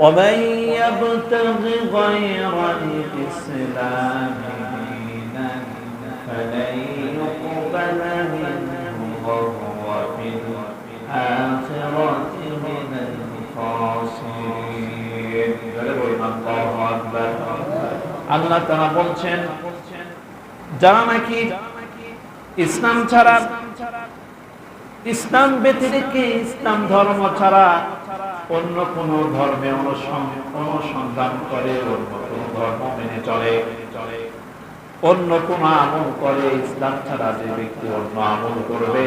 ومن يبتغ غير الإسلام دينا فلن يقبل منه وهو في الآخرة من الخاسرين. الله أكبر. আল্লাহ তাআলা বলছেন, যারা নাকি ইসলাম ছাড়া, ইসলাম ব্যতিরেকে ইসলাম ধর্ম ছাড়া অন্য কোন ধর্মে অনুসন্ধান করে, অন্য কোন ধর্ম মেনে চলে, অন্য কোন আমল করে, ইসলাম ছাড়া যে ব্যক্তি অন্য আমল করবে,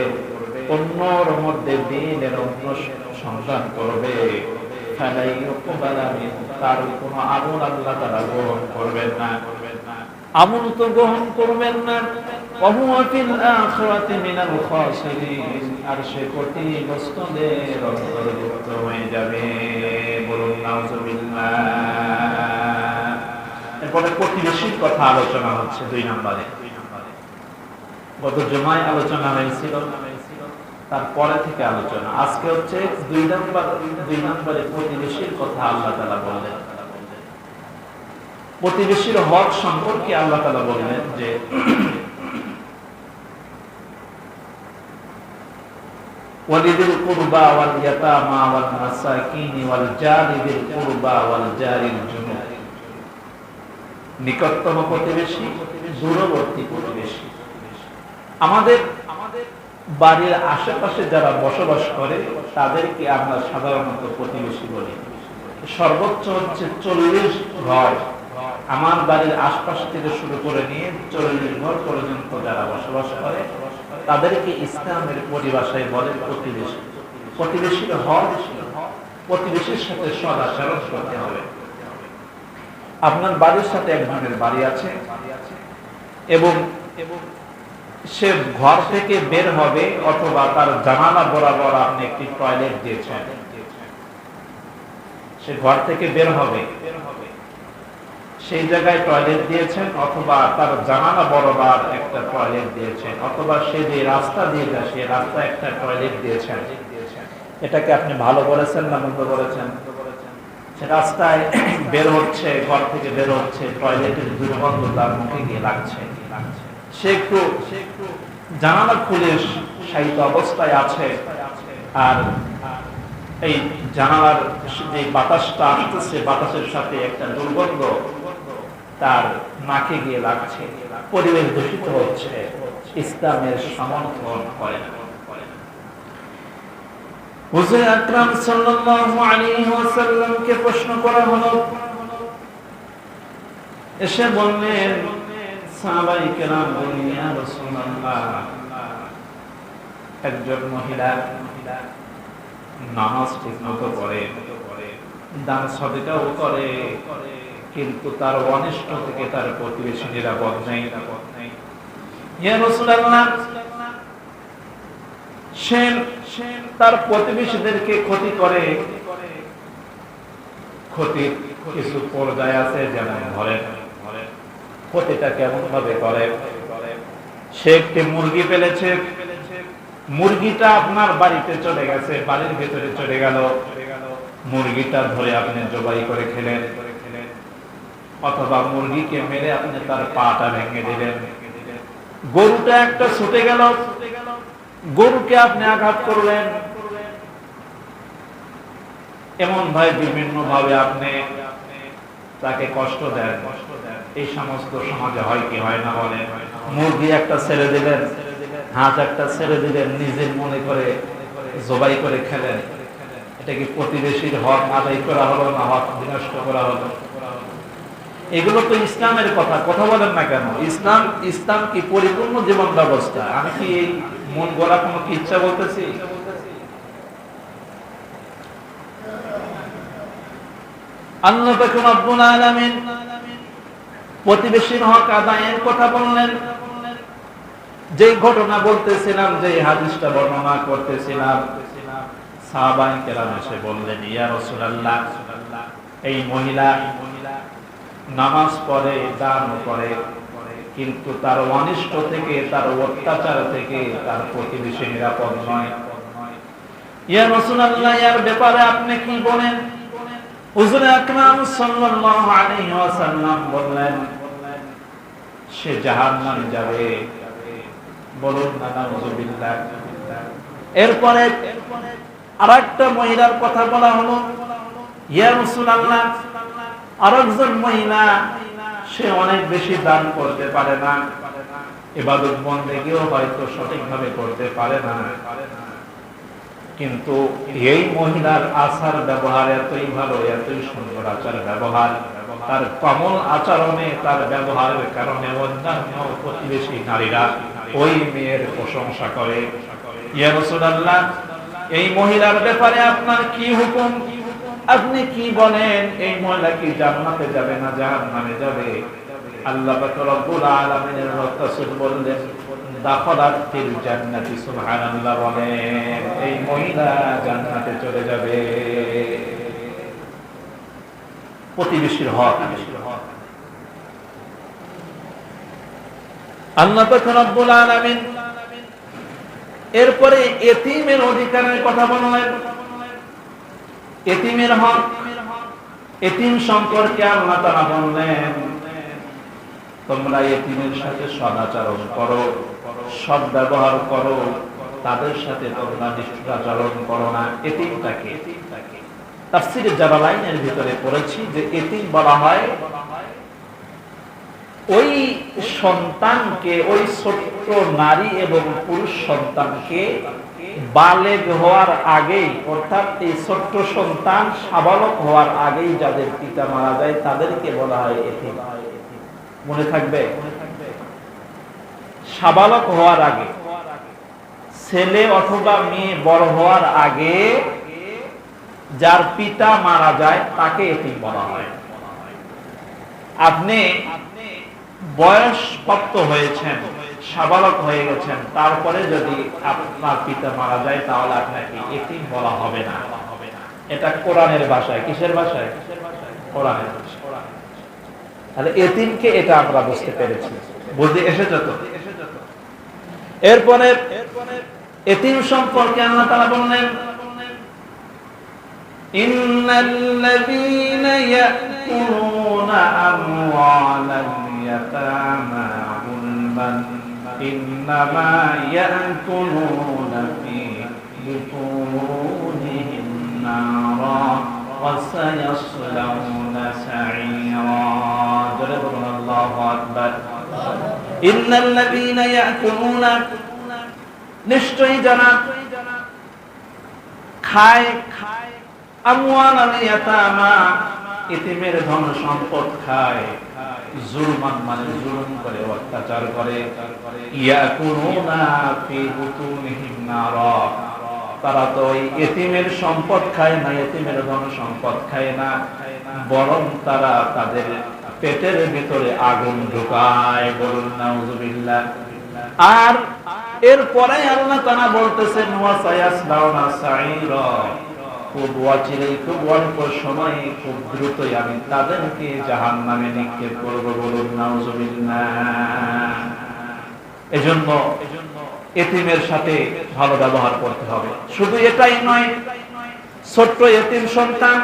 অন্যর মধ্যে দ্বীনের অন্য সন্ধান করবে, তার কোন আমল আল্লাহ তাআলা গ্রহণ করবেন না, আমল তো গ্রহণ করবেন না। আর সে ক্ষতিগ্রস্তদের অন্তর্ভুক্ত হয়ে যাবে। বলুন নাউযুবিল্লাহ। এরপরে প্রতিবেশীর কথা আলোচনা হচ্ছে 2 নম্বরে। গত জুমায় আলোচনা হয়েছিল, তারপরে থেকে আলোচনা আজকে হচ্ছে 2 নম্বরে প্রতিবেশীর কথা আল্লাহ তাআলা বললেন। প্রতিবেশীর হক সম্পর্কে আল্লাহ তাআলা বললেন যে ওয়ালিদিল কুরবা ওয়াল ইয়াতামা ওয়াল মাসাকিন ওয়াল জারি বিল কুরবা ওয়াল জারিল জুনুব। নিকটতম প্রতিবেশী, দূরবর্তী প্রতিবেশী। আমাদের বাড়ির আশেপাশে যারা বসবাস করে তাদেরকে আমরা সাধারণত প্রতিবেশী বলি। সর্বোচ্চ হচ্ছে 40 ঘর। আমার বাড়ির আশপাশ থেকে শুরু করে নিয়ে 40 ঘর পর্যন্ত যারা বসবাস করে তাদেরকে ইসলামের পরিভাষায় বলে প্রতিবেশী। প্রতিবেশীর হক, প্রতিবেশীর সাথে সদাচরণ করতে হবে। আপনার বাড়ির সাথে একজনের বাড়ি আছে এবং সে ঘর থেকে বের হবে অথবা তার জানালা বরাবর আপনি একটি টয়লেট দিয়েছেন, সে ঘর থেকে বের হবে, সেই জায়গায় টয়লেট দিয়েছেন, অথবা তার জানালা বরাবর একটা টয়লেট দিয়েছেন, অথবা সে যে রাস্তা দিয়ে যায় সেই রাস্তায় একটা টয়লেট দিয়েছেন। এটাকে আপনি ভালো বলেছেন না মন্দ বলেছেন? সে রাস্তায় বের হচ্ছে, ঘর থেকে বের হচ্ছে, টয়লেটের দুর্গন্ধ তার মুখে গিয়ে লাগছে, সে একটু জানালা খুলে শায়িত অবস্থায় আছে, আর এই জানালার যে বাতাসটা আসতেছে, বাতাসের সাথে একটা দুর্গন্ধ তার নাকে গিয়ে লাগছে, পরিবেশ দূষিত হচ্ছে, ইসলামের সমর্থন করে না। হুজুর আকরাম সাল্লাল্লাহু আলাইহি ওয়াসাল্লামকে প্রশ্ন করা হলো, এসে বললেন, সাহাবায়ে কেরাম বললেন, ইয়া রাসূলুল্লাহ, একজন মহিলা নামাজ ঠিকমতো পড়ে, দান সদকাও করে, কিন্তু তার অনিষ্ট থেকে তার প্রতিবেশী নিরাপদ নেই। ইয়া রাসূলুল্লাহ, সে তার প্রতিবেশীদেরকে ক্ষতি করে। ক্ষতির কিছু পর্যায় আছে, যেমন ধরেন ক্ষতিটা কেমন ভাবে করে, সে একটি মুরগি ফেলেছে, মুরগিটা আপনার বাড়িতে চলে গেছে, বাড়ির ভেতরে চলে গেল, মুরগিটা ধরে আপনি জবাই করে খেলেন, অথবা মুরগিকে মেরে আপনি তার পাটা ভেঙে দিলেন। গরুটা একটা ছুটে গেল, গরুকে আপনি আঘাত করলেন। এমন ভাবে বিভিন্ন ভাবে আপনি তাকে কষ্ট দেন। এই সমস্ত সমাজে হয় কি হয় না বলে? মুরগি একটা ছেড়ে দিলেন, হাঁস একটা ছেড়ে দিলেন, নিজের মনে করে জবাই করে খেলেন। এটা কি প্রতিবেশীর হক আদায় করা হলো না হক বিনষ্ট করা হলো? এগুলো তো ইসলামের কথা, কথা বলেন না কেন? ইসলাম কি পরিপূর্ণ জীবন ব্যবস্থা? আমি কি এই মন গড়া কোনো কি ইচ্ছা বলতেছি? আল্লাহ পাক রব্বুল আলামিন প্রতিবেশীর হক আদায়ের কথা বললেন। যে ঘটনা বলতেছিলাম, যে হাদিসটা বর্ণনা করতেছিলাম, সাহাবায়ে কেরাম এসে বললেন, ইয়া রাসূলুল্লাহ, এই মহিলা নামাজ পড়ে, দান করে, কিন্তু তার অনিষ্ট থেকে, তার অত্যাচার থেকে তার প্রতিবেশী নিরাপদ নয়। ইয়া রাসূলুল্লাহ, এর ব্যাপারে আপনি কি বলেন? হুজুর আকরাম সাল্লাল্লাহু আলাইহি ওয়াসাল্লাম বললেন সে জাহান্নামে যাবে। বলুন না নাউযুবিল্লাহ। এরপরে আরেকটা মহিলার কথা বলা হলো, ইয়া রাসূলুল্লাহ, আরেকজন মহিলা, সে অনেক বেশি দান করতে পারে না, ইবাদত বন্দেগীও হয়তো সঠিকভাবে করতে পারে না, কিন্তু এই মহিলার আচার ব্যবহার এতই ভালো, এতই সুন্দর আচার ব্যবহার, তার কমল আচরণে, তার ব্যবহারের কারণে অন্যান্য প্রতিবেশী নারীরা ওই মেয়ের প্রশংসা করে। ইয়া রাসূলুল্লাহ, এই মহিলার ব্যাপারে আপনার কি হুকুম? আপনি কি বলেন? এই মহিলা কি জান্নাতে যাবে না জাহান্নামে যাবে? আল্লাহ পাক রব্বুল আলামিনের রাসূল বললেন, দাখালাত ফিল জান্নাতি। সুবহানাল্লাহ বলেন, এই মহিলা জান্নাতে চলে যাবে। প্রতিবেশীর হক, আল্লাহ পাক রব্বুল আলামিন এরপরে এতিমের অধিকারের কথা বললেন। এতিমের হক, এতিম সম্পর্কে আল্লাহ তাআলা বললেন, তোমরা এতিমের সাথে সদাচরণ করো, সৎ ব্যবহার করো, তাদের সাথে তোমরা নিষ্ঠুরাচরণ করো না। এতিমটাকে তাফসীরে জালালাইনের ভিতরে পড়েছি যে এতিম বলা হয় ওই সন্তানকে, ওই ছোট্ট নারী এবং পুরুষ সন্তানকে বালেগ হওয়ার আগেই, অর্থাৎ এই ছোট্ট সন্তান সাবালক হওয়ার আগেই যাদের পিতা মারা যায় তাদেরকে বলা হয় এতিম। মনে থাকবে, সাবালক হওয়ার আগে, ছেলে অথবা মেয়ে বড় হওয়ার আগে যার পিতা মারা যায় তাকে এতিম বলা হয়। আপনি বয়সপ্রাপ্ত হয়েছেন, সাবালক হয়ে গেছেন, তারপরে যদি আপনার পিতা মারা যায় তাহলে আপনাকে এতিম বলা হবে না। এটা কোরআনের ভাষায়। কিসের ভাষায়? কোরআনের ভাষায়। তাহলে এতিমকে এটা আমরা বুঝতে পেরেছি, বুঝে এসেছে তো। এরপরে এতিম সম্পর্কে আল্লাহ তাআলা বললেন, ইন্নাল্লাযীনা ইয়াকুলুনা আমওয়ালাল ইয়াতামা যুলমান ইন্নামা ইয়াকুলুনা ফী বুতুনিহিম নারা ওয়া সায়াসলাউনা সাঈরা। জোরে বলুন আল্লাহু আকবার। ইন্নাল্লাযীনা ইয়াকুলুনা, নিশ্চয়ই যারা খায়, আমওয়ালাল ইয়াতামা, এতিমের ধন সম্পদ খায়, জুলমান মানে জুলুম করে, অত্যাচার করে, ইয়াকুলুনা ফী বুতুনিহিম নারা, তারা তো ওই এতিমের সম্পদ খায় না, এতিমের ধন সম্পদ খায় না, বরং তারা তাদের পেটের ভিতরে আগুন ঢুকায়। বলুন নাউযুবিল্লাহ। আর এরপরে আল্লাহ তাআলা বলতেছেন, ওয়া সায়াসলাউনা সাঈরা, খুব অচিরেই, খুব অল্প সময়ে, খুব দ্রুতই আমি তাদেরকে জাহান্নামে নিক্ষেপ করব। বলুন নাউযুবিল্লাহ। এজন্য এতিমের সাথে ভালো ব্যবহার করতে হবে। শুধু এটাই নয়, ছোট্ট এতিম সন্তান,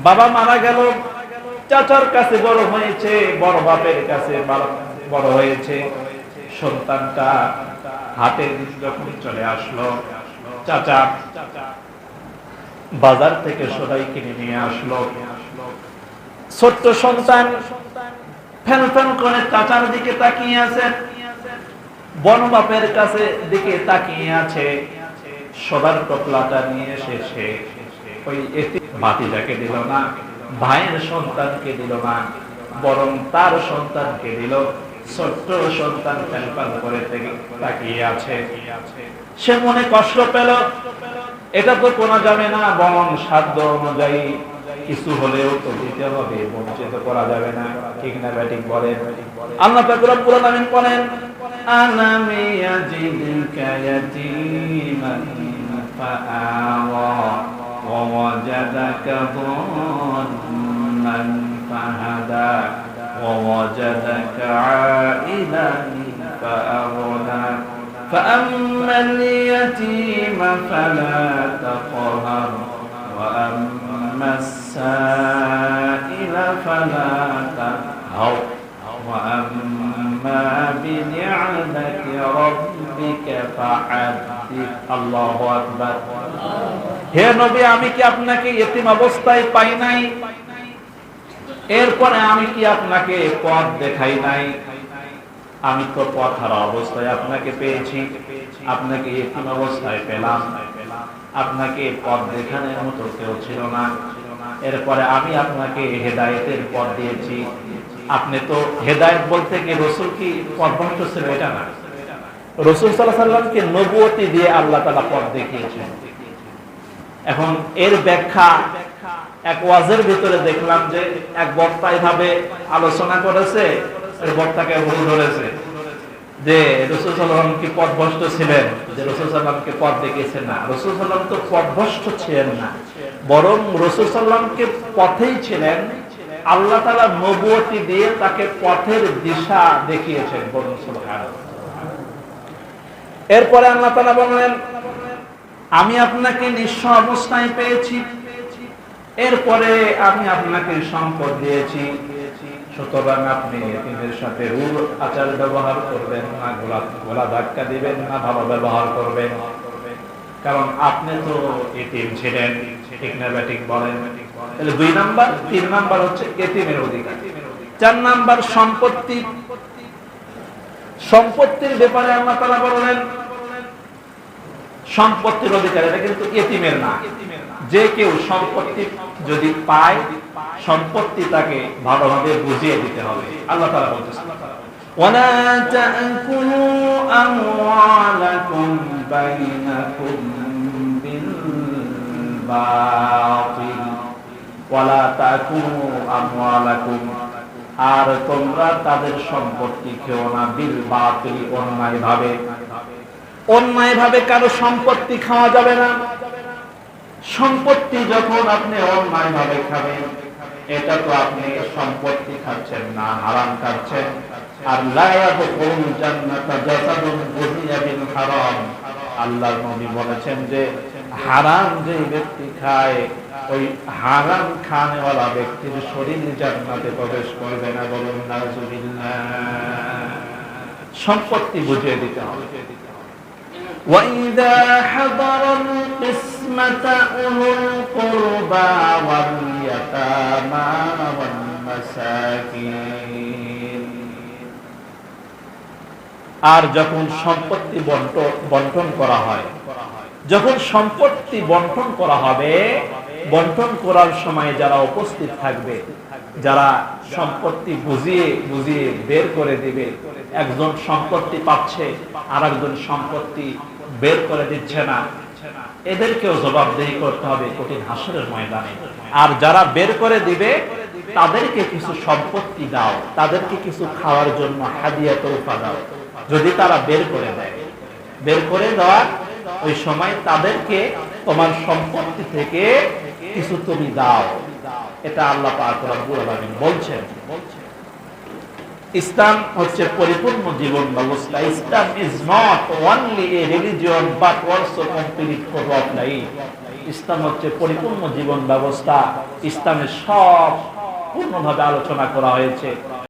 বাবা মারা গেল, চাচার কাছে বড় হয়েছে, বড় বাপের কাছে বড় হয়েছে, সন্তানটা হাটের দিন যখন চলে আসলো, চাচা বাজার থেকে সদাই কিনে নিয়ে আসলো, ছোট্ট সন্তান ফ্যান ফ্যান করে চাচার দিকে তাকিয়ে আছে, বড় বাপের কাছে দিকে তাকিয়ে আছে। সবার টপলাটা নিয়ে এসে ওই এতিম ভাতিজাকে দিল না, ভাইয়ের সন্তানকে দিল না, বরং তার সন্তানকে দিল। ছোট্ট সন্তান ফ্যান ফ্যান করে তাকিয়ে আছে। সে মনে কষ্ট পেল, এটা তো কোনা যাবে না, বরং সাধ্য অনুযায়ী কিছু হলেও তো দিতে হবে, বঞ্চিত করা যাবে না। ঠিক না ব্যাটিং বলেন? আল্লাহ পাক রব্বুল আলামিন বলেন, আলাম ইয়াজিদকা ইয়াতীমান ফাআওয়া ওয়া ওয়াজাদাকা যাল্লান ফাহাদা ওয়া ওয়াজাদাকা আইলান ফাআগনা فأما اليتيم فلا تقهر وأما السائل فلا تنهر وأما بنعمة ربك فحدث الله أكبر হে নবী আমি কি আপনাকে ইতিম অবস্থায় পাই নাই এরপরে আমি কি আপনাকে পথ দেখাই নাই আমি তো পথ হারা অবস্থায় আপনাকে পেয়েছি আপনাকে ইতিম অবস্থায় পেলাম আপনাকে পথ দেখানোর মতো কেউ ছিল না এরপরে আমি আপনাকে হেদায়েতের পথ দিয়েছি আপনি তো হেদায়েত বলতে কি রাসূল কি পথভ্রষ্ট ছিল এটা না রাসূল সাল্লাল্লাহু আলাইহি সাল্লামকে নবুয়তি দিয়ে আল্লাহ তাআলা পথ দেখিয়েছেন এখন এর ব্যাখ্যা এক ওয়াজের ভিতরে দেখলাম যে এক বক্তা এইভাবে আলোচনা করেছে এর বক্তাকে ভুল ধরেছে যে রাসূল সাল্লাল্লাহু আলাইহি সাল্লাম কি পথভ্রষ্ট ছিলেন যে রাসূল সাল্লাল্লাহু আলাইহি সাল্লামকে পথ দেখিয়েছেন না রাসূল সাল্লাল্লাহু আলাইহি সাল্লাম তো পথভ্রষ্ট ছিলেন না বরং রাসূল সাল্লাল্লাহু আলাইহি সাল্লামকে পথেই ছিলেন আল্লাহ তাআলা নবুয়তি দিয়ে তাকে পথের দিশা দেখিয়েছেন বলুন সুবহানাল্লাহ এরপরে আল্লাহ তাআলা বললেন আমি আপনাকে নিঃস্ব অবস্থায় পেয়েছি এরপরে আমি আপনাকে সম্পদ দিয়েছি সুতরাং আপনি এতিমের সাথে রূঢ় আচার ব্যবহার করবেন না গলা ধাক্কা দিবেন না ভালো ব্যবহার করবেন কারণ আপনি তো এতিম ছিলেন ঠিক না ব্যাটিক বলেন তাহলে 2 নাম্বার 3 নাম্বার হচ্ছে এতিমের অধিকার 4 নাম্বার সম্পত্তির ব্যাপারে আল্লাহ তাআলা বলেন সম্পত্তির অধিকার এটা কিন্তু এতিমের না যে কেউ সম্পত্তি যদি পায় সম্পত্তি তাকে ভালোভাবে বুঝিয়ে দিতে হবে আল্লাহ তাআলা বলছেন ওয়ালা তাকুলু আমওয়ালাকুম বাইনাকুম বিল বাতিল ওয়ালা তাকুলু আমওয়ালাকুম আর তোমরা তাদের সম্পত্তি খেও না বিল বাতিল অন্যায়ভাবে কারো সম্পত্তি খাওয়া যাবে না সম্পত্তি যখন আপনি অন্যায়ভাবে খাবেন এটা তো আপনি সম্পত্তি খাচ্ছেন না হারাম খাচ্ছেন আর লা ইয়াদখুলুল জান্নাতা জাসাদুন গুযিয়া বিল হারাম আল্লাহর নবী বলেছেন যে হারাম যে ব্যক্তি খায় ওই হারাম খানেওয়ালা ব্যক্তির শরীর জান্নাতে প্রবেশ করবে না বলুন নাউযুবিল্লাহ সম্পত্তি বুঝিয়ে দিতে হবে وَإِذَا حَضَرَ الْقِسْمَةَ أُولُو الْقُرْبَى وَالْيَتَامَى وَالْمَسَاكِينِ আর যখন সম্পত্তি বন্টন করা হয় যখন সম্পত্তি বন্টন করা হবে বন্টন করার সময় যারা উপস্থিত থাকবে যারা সম্পত্তি বুঝিয়ে বের করে দিবে একজন সম্পত্তি পাচ্ছে আর একজন সম্পত্তি বের করে দিচ্ছে না এদেরকেও জবাবদিহি করতে হবে কঠিন হাসরের ময়দানে আর যারা বের করে দিবে তাদেরকে কিছু সম্পত্তি দাও তাদেরকে কিছু খাওয়ার জন্য হাদিয়া তোহফা দাও যদি তারা বের করে দেয় বের করে দেওয়ার ওই সময় তাদেরকে তোমার সম্পত্তি থেকে কিছু তুমি দাও এটা আল্লাহ পাক রব্বুল আলামিন বলছেন ইসলাম হচ্ছে পরিপূর্ণ জীবন ব্যবস্থা Islam is not only a religion but also complete for of life Islam হচ্ছে পরিপূর্ণ জীবন ব্যবস্থা ইসলামে সব পূর্ণভাবে আলোচনা করা হয়েছে